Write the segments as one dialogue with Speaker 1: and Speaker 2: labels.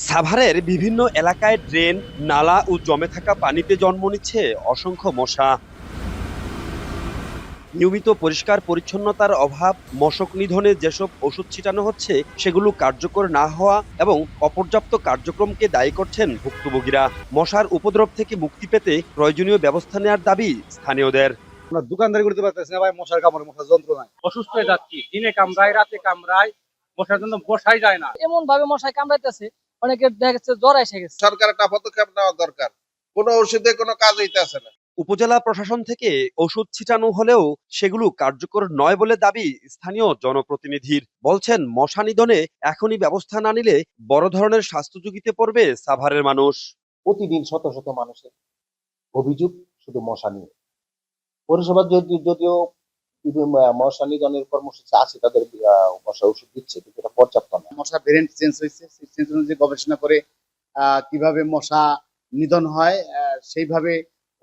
Speaker 1: সাভারের বিভিন্ন এলাকায় ড্রেন, নালা ও জমে থাকা পানিতে জন্ম নিচ্ছে অসংখ্য মশা। নিয়মিত পরিষ্কার পরিচ্ছন্নতার অভাব, মশক নিধনে যেসব ওষুধ ছিটানো হচ্ছে সেগুলো কার্যকর না হওয়া এবং অপর্যাপ্ত কার্যক্রমকে দায়ী করছেন ভুক্তভোগীরা। মশার উপদ্রব থেকে মুক্তি পেতে প্রয়োজনীয় ব্যবস্থা নেওয়ার দাবি স্থানীয়দের।
Speaker 2: আমরা দোকানদারি করতে পারতেছি না ভাই, মশার কামড়ে মশার যন্ত্রণায়
Speaker 3: অসুস্থ হয়ে যাচ্ছি। দিনে কামড়ায়, রাতে কামড়ায়, মশার জন্য বসাই যায় না।
Speaker 4: এমন ভাবে মশায় কামড়াইতেছে, অনেকের দেখা যাচ্ছে জ্বর এসে গেছে।
Speaker 5: সরকার একটা পদক্ষেপ নেওয়া দরকার, কোনো ওষুধে কোনো কাজ হইতেছে না।
Speaker 1: উপজেলা প্রশাসন থেকে ওষুধ ছিটানো হলেও সেগুলো কার্যকর নয় বলে দাবি স্থানীয় জনপ্রতিনিধির। বলছেন, মশা নিধনে এখনই ব্যবস্থা না নিলে বড় ধরনের স্বাস্থ্য ঝুঁকিতে পড়বে সাভারের মানুষ।
Speaker 6: প্রতিদিন শত শত মানুষের অভিযোগ শুধু মশা নিয়ে। পৌরসভা যদিও মশা নিধনের কর্মসূচি আছে, তাদের মশা ওষুধ দিচ্ছে, কিন্তু এটা পর্যাপ্ত না।
Speaker 2: মশা ভেরিয়েন্ট চেঞ্জ হয়েছে, সেই চেঞ্জ অনুযায়ী গবেষণা করে কিভাবে মশা নিধন হয় সেইভাবে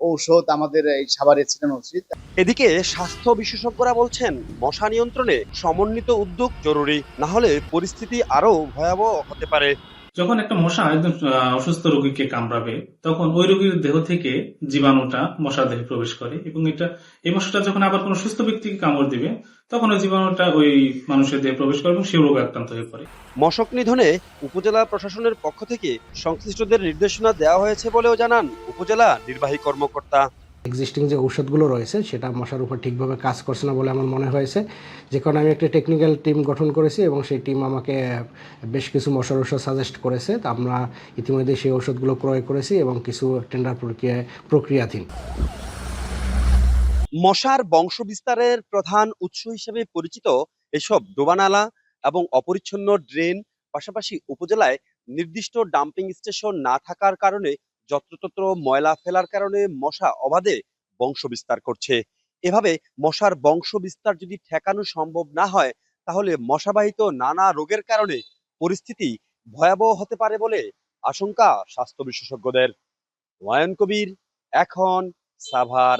Speaker 2: ঔষধ আমাদের এই সাভারে ছিটানো উচিত।
Speaker 1: এদিকে স্বাস্থ্য বিশেষজ্ঞরা বলছেন, মশা নিয়ন্ত্রণে সমন্বিত উদ্যোগ জরুরি, না হলে পরিস্থিতি আরো ভয়াবহ হতে পারে।
Speaker 7: যখন একটা মশা একদম অসুস্থ রোগীকে কামড়াবে, তখন ওই রোগীর দেহ থেকে জীবাণুটা মশার দেহে প্রবেশ করে এবং এই মশাটা যখন আবার কোনো সুস্থ ব্যক্তিকে কামড় দিবে, তখন ওই জীবাণুটা ওই মানুষের দেহে প্রবেশ করে এবং সে রোগে আক্রান্ত হয়ে পড়ে।
Speaker 1: মশক নিধনে উপজেলা প্রশাসনের পক্ষ থেকে সংশ্লিষ্টদের নির্দেশনা দেওয়া হয়েছে বলেও জানান উপজেলা নির্বাহী কর্মকর্তা।
Speaker 8: এক্সিস্টিং যে ঔষধগুলো রয়েছে সেটা মশার উপর ঠিকভাবে কাজ করছে না বলে আমার মনে হয়েছে, যে কারণে আমি একটা টেকনিক্যাল টিম গঠন করেছি এবং সেই টিম আমাকে বেশ কিছু মশার ওষুধ সাজেস্ট করেছে। তা আমরা ইতিমধ্যে সেই ওষুধগুলো ক্রয় করেছি এবং কিছু টেন্ডার প্রক্রিয়াধীন।
Speaker 1: মশার বংশ বিস্তারের প্রধান উৎস হিসেবে পরিচিত এসব ডোবানালা এবং অপরিচ্ছন্ন ড্রেন, পাশাপাশি উপজেলায় নির্দিষ্ট ডাম্পিং স্টেশন না থাকার কারণে যত্রতত্র ময়লা ফেলার কারণে মশা অবাধে বংশ বিস্তার করছে। এভাবে মশার বংশ বিস্তার যদি ঠেকানো সম্ভব না হয়, তাহলে মশাবাহিত নানা রোগের কারণে পরিস্থিতি ভয়াবহ হতে পারে বলে আশঙ্কা স্বাস্থ্য বিশেষজ্ঞদের। হুমায়ুন কবির, এখন, সাভার।